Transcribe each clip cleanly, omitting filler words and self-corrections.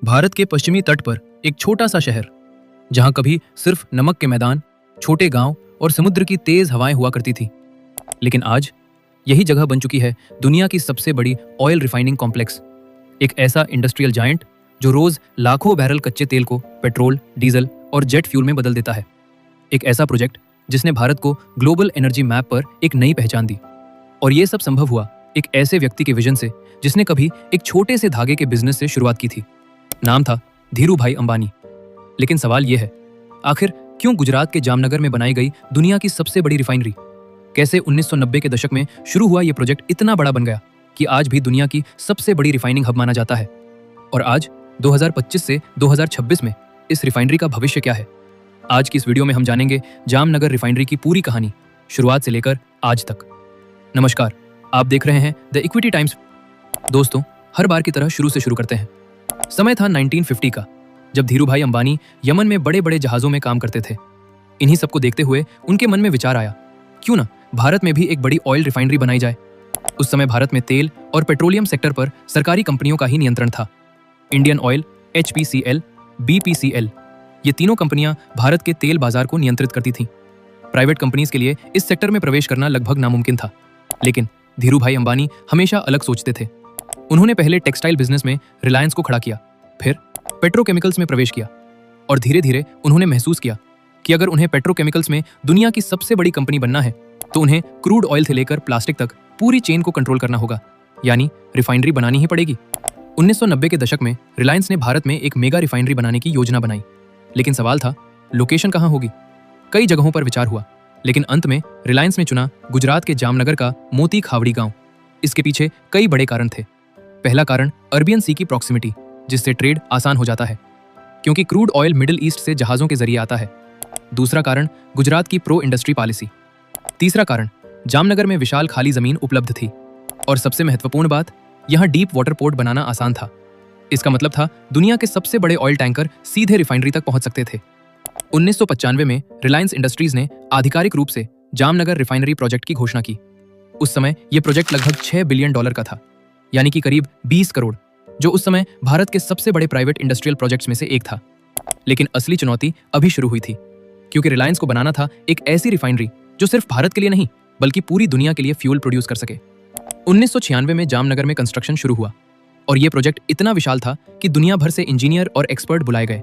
भारत के पश्चिमी तट पर एक छोटा सा शहर, जहां कभी सिर्फ नमक के मैदान, छोटे गांव और समुद्र की तेज हवाएं हुआ करती थी, लेकिन आज यही जगह बन चुकी है दुनिया की सबसे बड़ी ऑयल रिफाइनिंग कॉम्प्लेक्स। एक ऐसा इंडस्ट्रियल जायंट जो रोज लाखों बैरल कच्चे तेल को पेट्रोल, डीजल और जेट फ्यूल में बदल देता है। एक ऐसा प्रोजेक्ट जिसने भारत को ग्लोबल एनर्जी मैप पर एक नई पहचान दी। और ये सब संभव हुआ एक ऐसे व्यक्ति के विजन से जिसने कभी एक छोटे से धागे के बिजनेस से शुरुआत की थी। नाम था धीरू भाई अंबानी। लेकिन सवाल यह है, आखिर क्यों गुजरात के जामनगर में बनाई गई दुनिया की सबसे बड़ी रिफाइनरी, कैसे 1990 के दशक में शुरू हुआ यह प्रोजेक्ट इतना बड़ा बन गया कि आज भी दुनिया की सबसे बड़ी रिफाइनिंग हब माना जाता है। और आज 2025 से 2026 में इस रिफाइनरी का भविष्य क्या है? आज की इस वीडियो में हम जानेंगे जामनगर रिफाइनरी की पूरी कहानी, शुरुआत से लेकर आज तक। नमस्कार, आप देख रहे हैं द इक्विटी टाइम्स। दोस्तों, हर बार की तरह शुरू से शुरू करते हैं। समय था 1950 का, जब धीरू भाई अंबानी यमन में बड़े बड़े जहाजों में काम करते थे। इन्हीं सबको देखते हुए उनके मन में विचार आया, क्यों ना भारत में भी एक बड़ी ऑयल रिफाइनरी बनाई जाए। उस समय भारत में तेल और पेट्रोलियम सेक्टर पर सरकारी कंपनियों का ही नियंत्रण था। इंडियन ऑयल, HPCL, BPCL, ये तीनों कंपनियां भारत के तेल बाजार को नियंत्रित करती थीं। प्राइवेट कंपनीज के लिए इस सेक्टर में प्रवेश करना लगभग नामुमकिन था। लेकिन धीरू भाई अंबानी हमेशा अलग सोचते थे। उन्होंने पहले टेक्सटाइल बिजनेस में रिलायंस को खड़ा किया, फिर पेट्रोकेमिकल्स में प्रवेश किया और धीरे धीरे उन्होंने महसूस किया कि अगर उन्हें पेट्रोकेमिकल्स में दुनिया की सबसे बड़ी कंपनी बनना है तो उन्हें क्रूड ऑयल से लेकर प्लास्टिक तक पूरी चेन को कंट्रोल करना होगा, यानी रिफाइनरी बनानी ही पड़ेगी। 1990 के दशक में रिलायंस ने भारत में एक मेगा रिफाइनरी बनाने की योजना बनाई। लेकिन सवाल था, लोकेशन कहाँ होगी? कई जगहों पर विचार हुआ, लेकिन अंत में रिलायंस ने चुना गुजरात के जामनगर का मोती खावड़ी गांव। इसके पीछे कई बड़े कारण थे। पहला कारण अरबियन सी की प्रॉक्सिमिटी, जिससे ट्रेड आसान हो जाता है, क्योंकि क्रूड ऑयल मिडिल ईस्ट से जहाजों के जरिए आता है। दूसरा कारण गुजरात की प्रो इंडस्ट्री पॉलिसी। तीसरा कारण जामनगर में विशाल खाली जमीन उपलब्ध थी। और सबसे महत्वपूर्ण बात, यहाँ डीप वाटर पोर्ट बनाना आसान था। इसका मतलब था दुनिया के सबसे बड़े ऑयल टैंकर सीधे रिफाइनरी तक पहुंच सकते थे। 1995 में रिलायंस इंडस्ट्रीज ने आधिकारिक रूप से जामनगर रिफाइनरी प्रोजेक्ट की घोषणा की। उस समय यह प्रोजेक्ट लगभग $6 बिलियन का था, यानी कि करीब 20 करोड़, जो उस समय भारत के सबसे बड़े प्राइवेट इंडस्ट्रियल प्रोजेक्ट्स में से एक था। लेकिन असली चुनौती अभी शुरू हुई थी, क्योंकि रिलायंस को बनाना था एक ऐसी रिफाइनरी जो सिर्फ भारत के लिए नहीं बल्कि पूरी दुनिया के लिए फ्यूल प्रोड्यूस कर सके। 1996 में जामनगर में कंस्ट्रक्शन शुरू हुआ और यह प्रोजेक्ट इतना विशाल था कि दुनिया भर से इंजीनियर और एक्सपर्ट बुलाए गए।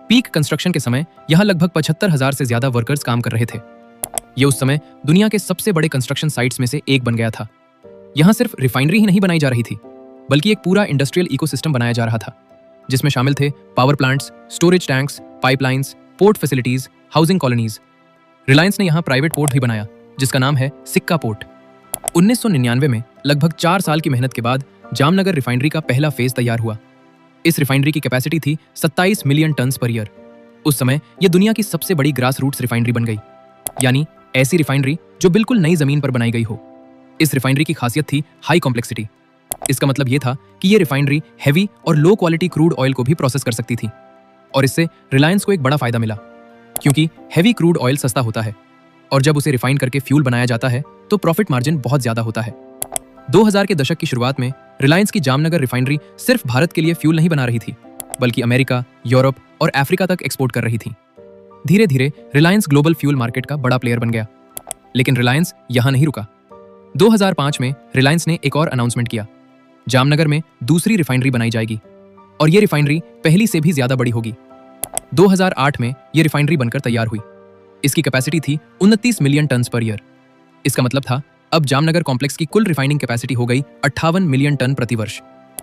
पीक कंस्ट्रक्शन के समय यहां लगभग 75,000 से ज्यादा वर्कर्स काम कर रहे थे। यह उस समय दुनिया के सबसे बड़े कंस्ट्रक्शन साइट्स में से एक बन गया था। यहां सिर्फ रिफाइनरी ही नहीं बनाई जा रही थी, बल्कि एक पूरा इंडस्ट्रियल इकोसिस्टम बनाया जा रहा था, जिसमें शामिल थे power plants, storage tanks, pipelines, port facilities, housing colonies. Reliance ने यहां प्राइवेट पोर्ट भी बनाया, जिसका नाम है सिक्का पोर्ट। 1999 में लगभग 4 साल की मेहनत के बाद जामनगर रिफाइनरी का पहला फेज तैयार हुआ। इस रिफाइनरी की कैपेसिटी थी 27 मिलियन टन्स पर ईयर। उस समय यह दुनिया की सबसे बड़ी ग्रास रूट्स रिफाइनरी बन गई, यानी ऐसी रिफाइनरी जो बिल्कुल नई जमीन पर बनाई गई हो। इस रिफाइनरी की खासियत थी हाई कॉम्प्लेक्सिटी। इसका मतलब यह था कि यह रिफाइनरी हैवी और लो क्वालिटी क्रूड ऑयल को भी प्रोसेस कर सकती थी। और इससे रिलायंस को एक बड़ा फायदा मिला, क्योंकि हैवी क्रूड ऑयल सस्ता होता है और जब उसे रिफाइन करके फ्यूल बनाया जाता है तो प्रॉफिट मार्जिन बहुत ज्यादा होता है। 2000 के दशक की शुरुआत में रिलायंस की जामनगर रिफाइनरी सिर्फ भारत के लिए फ्यूल नहीं बना रही थी, बल्कि अमेरिका, यूरोप और अफ्रीका तक एक्सपोर्ट कर रही थी। धीरे धीरे रिलायंस ग्लोबल फ्यूल मार्केट का बड़ा प्लेयर बन गया। लेकिन रिलायंस यहां नहीं रुका। 2005 में रिलायंस ने एक और अनाउंसमेंट किया, जामनगर में दूसरी रिफाइनरी बनाई जाएगी और यह रिफाइनरी पहली से भी ज्यादा बड़ी होगी। 2008 में यह रिफाइनरी बनकर तैयार हुई। इसकी कैपेसिटी थी 29 मिलियन टन्स पर ईयर। इसका मतलब था अब जामनगर कॉम्प्लेक्स की कुल रिफाइनिंग कैपेसिटी हो गई 58 मिलियन टन प्रति वर्ष।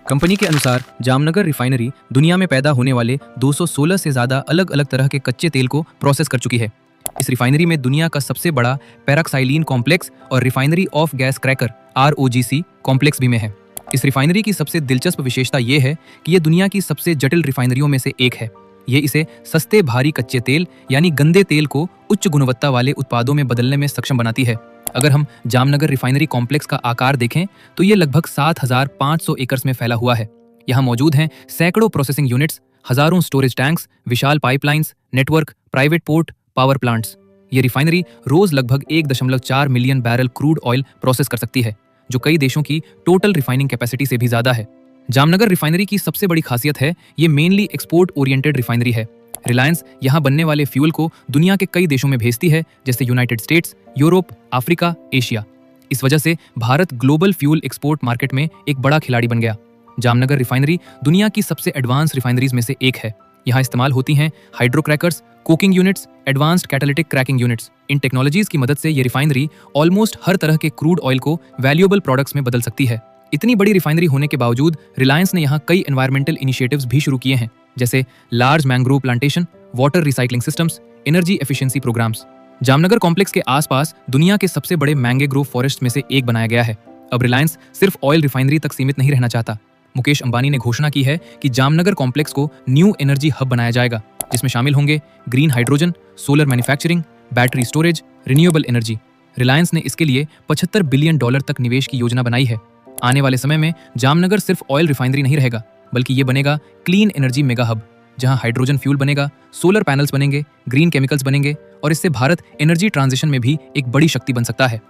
कंपनी के अनुसार जामनगर रिफाइनरी दुनिया में पैदा होने वाले 216 से ज्यादा अलग अलग तरह के कच्चे तेल को प्रोसेस कर चुकी है। इस रिफाइनरी में दुनिया का सबसे बड़ा पैराक्साइलिन कॉम्प्लेक्स और refinery of gas cracker ROGC complex भी में है। इस रिफाइनरी की सबसे दिलचस्प विशेषता यह है कि यह दुनिया की सबसे जटिल रिफाइनरियों में से एक है। ये इसे सस्ते भारी कच्चे तेल यानी गंदे तेल को उच्च गुणवत्ता वाले उत्पादों में बदलने में सक्षम बनाती है। अगर हम जामनगर रिफाइनरी कॉम्प्लेक्स का आकार देखें तो ये लगभग 7,500 एकड़ में फैला हुआ है। यहाँ मौजूद हैं सैकड़ों प्रोसेसिंग यूनिट्स, हजारों स्टोरेज टैंक्स, विशाल pipelines, network, private port, power plants. ये रिफाइनरी रोज लगभग 1.4 million barrel crude oil process कर सकती है, जो कई देशों की टोटल रिफाइनिंग कैपेसिटी से भी ज्यादा है। जामनगर रिफाइनरी की सबसे बड़ी खासियत है ये मेनली एक्सपोर्ट ओरिएंटेड रिफाइनरी है। रिलायंस यहाँ बनने वाले फ्यूल को दुनिया के कई देशों में भेजती है, जैसे United states, Europe, Africa, Asia. इस वजह से Bharat global fuel export market में एक बड़ा खिलाड़ी बन गया। जामनगर रिफाइनरी दुनिया की सबसे एडवांस रिफाइनरीज में से एक है। यहाँ इस्तेमाल होती हैं hydrocrackers, coking units, advanced catalytic cracking units. इन टेक्नोलॉजीज की मदद से ये रिफाइनरी ऑलमोस्ट हर तरह के क्रूड ऑयल को वैल्यूएबल प्रोडक्ट्स में बदल सकती है। इतनी बड़ी रिफाइनरी होने के बावजूद रिलायंस ने यहाँ कई एनवायरमेंटल इनिशिएटिव्स भी शुरू किए हैं, जैसे large mangrove plantation, water recycling systems, energy efficiency programmes. Jamnagar complex के आसपास दुनिया के सबसे बड़े मैंग्रोव फॉरेस्ट में से एक बनाया गया है। अब रिलायंस सिर्फ ऑयल रिफाइनरी तक सीमित नहीं रहना चाहता। मुकेश अंबानी ने घोषणा की है कि जामनगर कॉम्प्लेक्स को न्यू एनर्जी हब बनाया जाएगा, जिसमें शामिल होंगे green hydrogen, solar manufacturing, battery storage, renewable energy. Reliance ने इसके लिए $75 बिलियन तक निवेश की योजना बनाई है। आने वाले समय में जामनगर सिर्फ ऑयल रिफाइनरी नहीं रहेगा, बल्कि ये बनेगा क्लीन एनर्जी मेगा हब, जहां हाइड्रोजन फ्यूल बनेगा, सोलर पैनल्स बनेंगे, ग्रीन केमिकल्स बनेंगे और इससे भारत एनर्जी ट्रांजिशन में भी एक बड़ी शक्ति बन सकता है।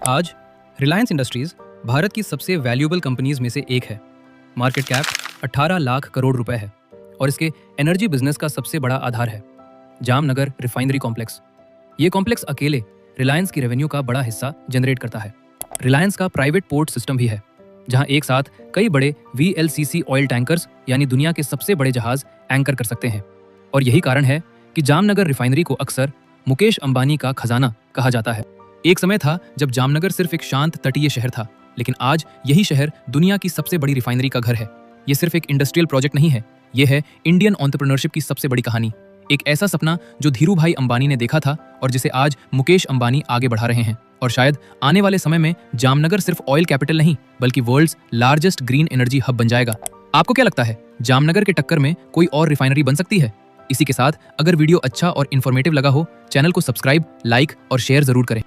आज रिलायंस इंडस्ट्रीज भारत की सबसे वैल्यूएबल कंपनीज में से एक है। मार्केट कैप 18 लाख करोड़ रुपए है और इसके एनर्जी बिजनेस का सबसे बड़ा आधार है जामनगर रिफाइनरी कॉम्प्लेक्स। ये कॉम्प्लेक्स अकेले रिलायंस की रेवेन्यू का बड़ा हिस्सा जनरेट करता है। रिलायंस का प्राइवेट पोर्ट सिस्टम भी है, जहां एक साथ कई बड़े VLCC ऑयल टैंकर्स यानी दुनिया के सबसे बड़े जहाज एंकर कर सकते हैं। और यही कारण है कि जामनगर रिफाइनरी को अक्सर मुकेश अंबानी का खजाना कहा जाता है। एक समय था जब जामनगर सिर्फ एक शांत तटीय शहर था, लेकिन आज यही शहर दुनिया की सबसे बड़ी रिफाइनरी का घर है। ये सिर्फ एक इंडस्ट्रियल प्रोजेक्ट नहीं है, ये है इंडियन एंटरप्रेन्योरशिप की सबसे बड़ी कहानी। एक ऐसा सपना जो धीरूभाई अंबानी ने देखा था और जिसे आज मुकेश अंबानी आगे बढ़ा रहे हैं। और शायद आने वाले समय में जामनगर सिर्फ ऑयल कैपिटल नहीं, बल्कि world's largest green energy hub बन जाएगा। आपको क्या लगता है, जामनगर के टक्कर में कोई और रिफाइनरी बन सकती है? इसी के साथ अगर वीडियो अच्छा और इन्फॉर्मेटिव लगा हो, चैनल को सब्सक्राइब, लाइक और शेयर जरूर करें।